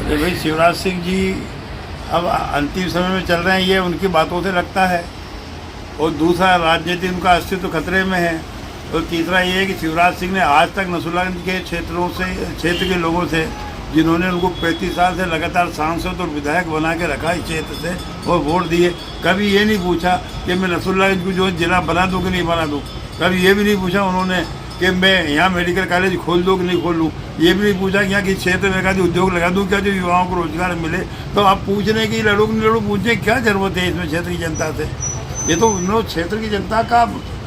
ये भाई शिवराज सिंह जी अब अंतिम समय में चल रहे हैं, ये उनकी बातों से लगता है। और दूसरा, राजनीति उनका अस्तित्व खतरे में है। और तीसरा ये है कि शिवराज सिंह ने आज तक नसरुल्लागंज के क्षेत्र के लोगों से, जिन्होंने उनको 35 साल से लगातार सांसद और विधायक बना के रखा इस क्षेत्र से और वोट दिए, कभी ये नहीं पूछा कि मैं नसरुल्लागंज को जो है जिला बना दूँ कि नहीं बना दूँ। कभी ये भी नहीं पूछा उन्होंने कि मैं यहाँ मेडिकल कॉलेज खोल दूँ कि नहीं खोल दूँ। ये भी नहीं पूछा कि यहाँ किस क्षेत्र में एकाध उद्योग लगा दूँ क्या, जो युवाओं को रोजगार मिले। तो आप पूछने की लड़ू नहीं लड़ू, पूछने की क्या जरूरत है इसमें क्षेत्र की जनता से। ये तो उन लोग क्षेत्र की जनता का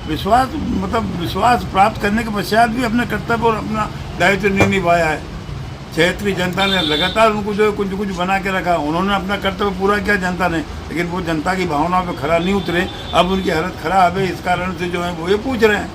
विश्वास प्राप्त करने के पश्चात भी अपने कर्तव्य और अपना दायित्व नहीं निभाया है। क्षेत्र की जनता ने लगातार उनको जो है कुछ बना के रखा, उन्होंने अपना कर्तव्य पूरा किया जनता ने, लेकिन वो जनता की भावनाओं पे खरा नहीं उतरे। अब उनकी हालत खराब है, इस कारण से जो है वो ये पूछ रहे हैं,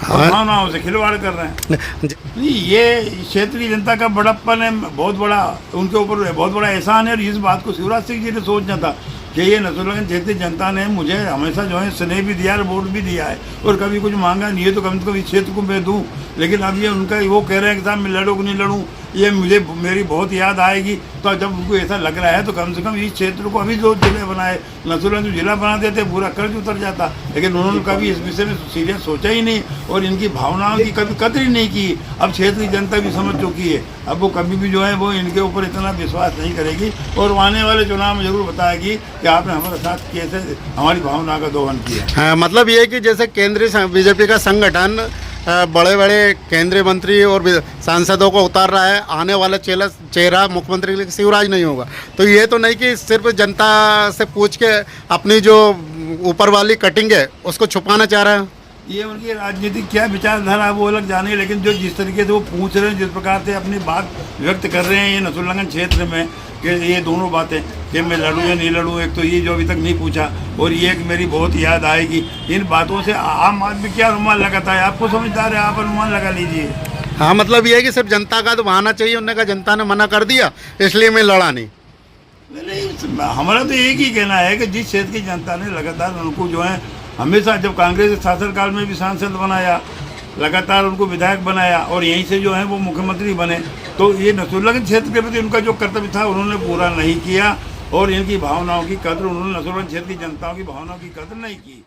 भावनाओं से खिलवाड़ कर रहे हैं। ये क्षेत्र की जनता का बड़प्पन है, बहुत बड़ा उनके ऊपर बहुत बड़ा एहसान है। और इस बात को शिवराज सिंह जी ने सोचना था कि ये नसरुल्लागंज क्षेत्र की जनता ने मुझे हमेशा जो है स्नेह भी दिया और वोट भी दिया है, और कभी कुछ मांगा नहीं है, तो कम से कम इस क्षेत्र को मैं दूँ। लेकिन अब ये उनका वो कह रहे हैं कि साहब मैं लड़ूँ कि नहीं लड़ूँ, ये मेरी बहुत याद आएगी। तो जब उनको ऐसा लग रहा है तो कम से कम इस क्षेत्र को अभी जो जिले बनाए, नसरुल्लागंज जिला बना देते पूरा कर्ज उतर जाता। लेकिन उन्होंने कभी इस विषय में सीरियस सोचा ही नहीं, और इनकी भावनाओं की कभी कदर ही नहीं की। अब क्षेत्र की जनता भी समझ चुकी है, अब वो कभी भी जो है वो इनके ऊपर इतना विश्वास नहीं करेगी, और आने वाले चुनाव में जरूर बताएगी कि आपने हमारे साथ कैसे हमारी भावना का दोहन किया। हाँ, मतलब ये कि जैसे केंद्रीय बीजेपी का संगठन बड़े बड़े केंद्रीय मंत्री और सांसदों को उतार रहा है, आने वाला चेहरा मुख्यमंत्री शिवराज नहीं होगा। तो ये तो नहीं कि सिर्फ जनता से पूछ के अपनी जो ऊपर वाली कटिंग है उसको छुपाना चाह रहा है। ये उनकी राजनीतिक क्या विचारधारा है वो अलग जाने, लेकिन जो जिस तरीके से वो पूछ रहे हैं, जिस प्रकार से अपनी बात व्यक्त कर रहे हैं ये नसरुल्लागंज क्षेत्र में, कि ये दोनों बातें कि मैं लड़ूँ या नहीं लड़ूँ, एक तो ये जो अभी तक नहीं पूछा, और ये कि मेरी बहुत याद आएगी, इन बातों से आम आदमी क्या अनुमान लगाता है। आपको समझदार है, आप अनुमान लगा लीजिए। हाँ, मतलब ये है कि सिर्फ जनता का तो बहाना चाहिए, उन्होंने कहा जनता ने मना कर दिया इसलिए मैं लड़ा नहीं। हमारा तो एक ही कहना है कि जिस क्षेत्र की जनता ने लगातार उनको जो है हमेशा, जब कांग्रेस के शासनकाल में भी सांसद बनाया, लगातार उनको विधायक बनाया, और यहीं से जो है वो मुख्यमंत्री बने, तो ये नसरुल्लागंज क्षेत्र के प्रति उनका जो कर्तव्य था उन्होंने पूरा नहीं किया, और इनकी भावनाओं की कदर उन्होंने नसरुल्लागंज क्षेत्र की जनताओं की भावनाओं की कदर नहीं की।